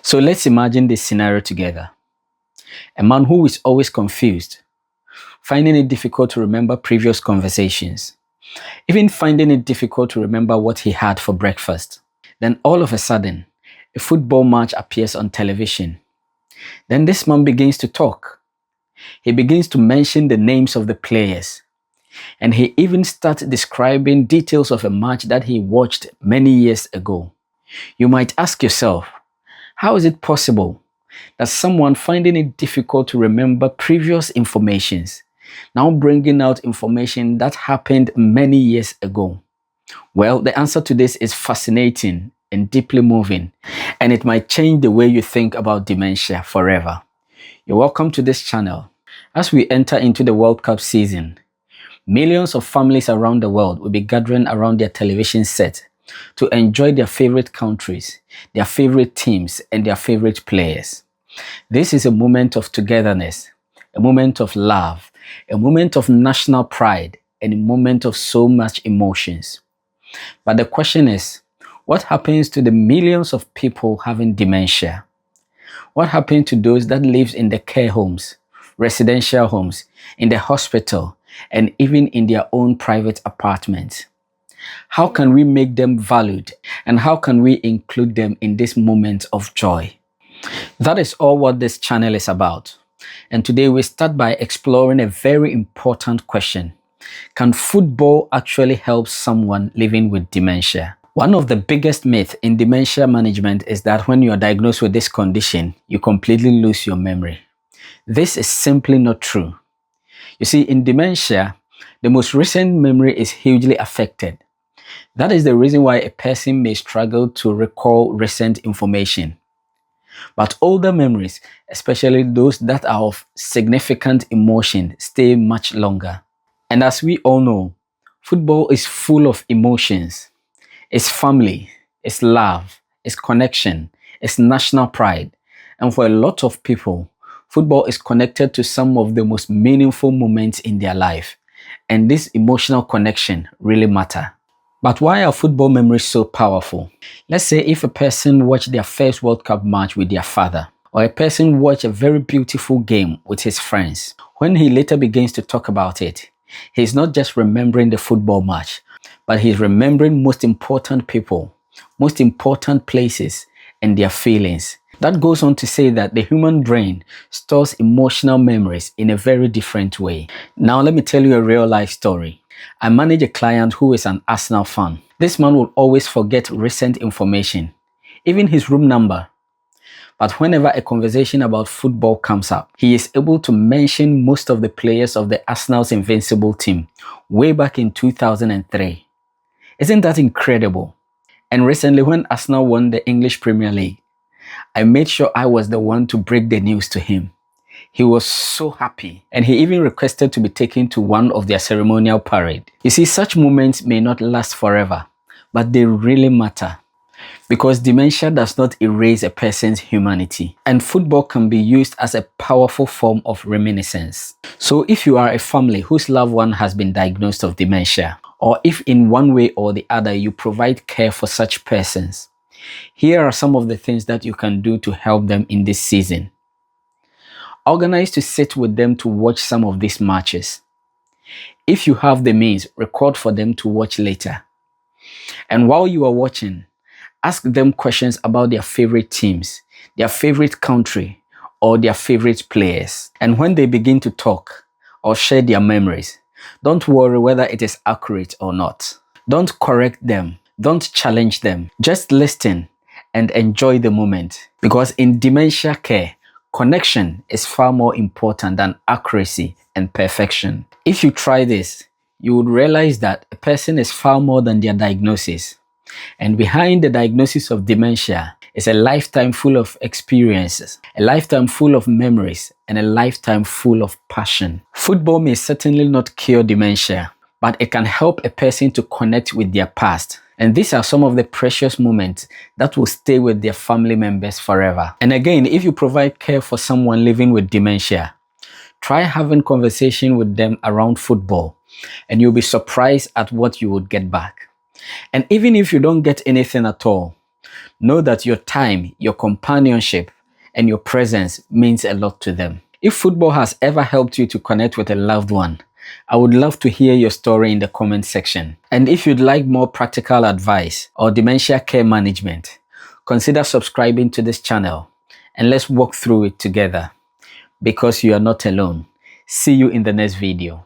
So let's imagine this scenario together. A man who is always confused, finding it difficult to remember previous conversations, even finding it difficult to remember what he had for breakfast. Then all of a sudden, a football match appears on television. Then this man begins to talk. He begins to mention the names of the players. And he even starts describing details of a match that he watched many years ago. You might ask yourself, how is it possible that someone finding it difficult to remember previous informations now bringing out information that happened many years ago? Well, the answer to this is fascinating and deeply moving, and it might change the way you think about dementia forever. You're welcome to this channel. As we enter into the World Cup season, millions of families around the world will be gathering around their television set to enjoy their favorite countries, their favorite teams, and their favorite players. This is a moment of togetherness, a moment of love, a moment of national pride, and a moment of so much emotions. But the question is, what happens to the millions of people having dementia? What happens to those that live in the care homes, residential homes, in the hospital, and even in their own private apartments? How can we make them valued, and how can we include them in this moment of joy? That is all what this channel is about. And today we start by exploring a very important question. Can football actually help someone living with dementia? One of the biggest myths in dementia management is that when you are diagnosed with this condition, you completely lose your memory. This is simply not true. You see, in dementia, the most recent memory is hugely affected. That is the reason why a person may struggle to recall recent information. But older memories, especially those that are of significant emotion, stay much longer. And as we all know, football is full of emotions. It's family, it's love, it's connection, it's national pride. And for a lot of people, football is connected to some of the most meaningful moments in their life. And this emotional connection really matters. But why are football memories so powerful? Let's say if a person watched their first World Cup match with their father, or a person watched a very beautiful game with his friends. When he later begins to talk about it, he's not just remembering the football match, but he's remembering most important people, most important places, and their feelings. That goes on to say that the human brain stores emotional memories in a very different way. Now let me tell you a real life story. I manage a client who is an Arsenal fan. This man will always forget recent information, even his room number. But whenever a conversation about football comes up, he is able to mention most of the players of the Arsenal's invincible team way back in 2003. Isn't that incredible? And recently when Arsenal won the English Premier League, I made sure I was the one to break the news to him. He was so happy, and he even requested to be taken to one of their ceremonial parade. You see, such moments may not last forever, but they really matter. Because dementia does not erase a person's humanity, and football can be used as a powerful form of reminiscence. So if you are a family whose loved one has been diagnosed with dementia, or if in one way or the other you provide care for such persons, here are some of the things that you can do to help them in this season. Organize to sit with them to watch some of these matches. If you have the means, record for them to watch later. And while you are watching, ask them questions about their favorite teams, their favorite country, or their favorite players. And when they begin to talk or share their memories, don't worry whether it is accurate or not. Don't correct them. Don't challenge them. Just listen and enjoy the moment. Because in dementia care, connection is far more important than accuracy and perfection. If you try this, you would realize that a person is far more than their diagnosis. And behind the diagnosis of dementia is a lifetime full of experiences, a lifetime full of memories, and a lifetime full of passion. Football may certainly not cure dementia, but it can help a person to connect with their past. And these are some of the precious moments that will stay with their family members forever. And again, if you provide care for someone living with dementia, try having conversation with them around football, and you'll be surprised at what you would get back. And even if you don't get anything at all, Know that your time, your companionship, and your presence means a lot to them. If football has ever helped you to connect with a loved one, I would love to hear your story in the comment section. And if you'd like more practical advice or dementia care management, consider subscribing to this channel and let's walk through it together, because you are not alone. See you in the next video.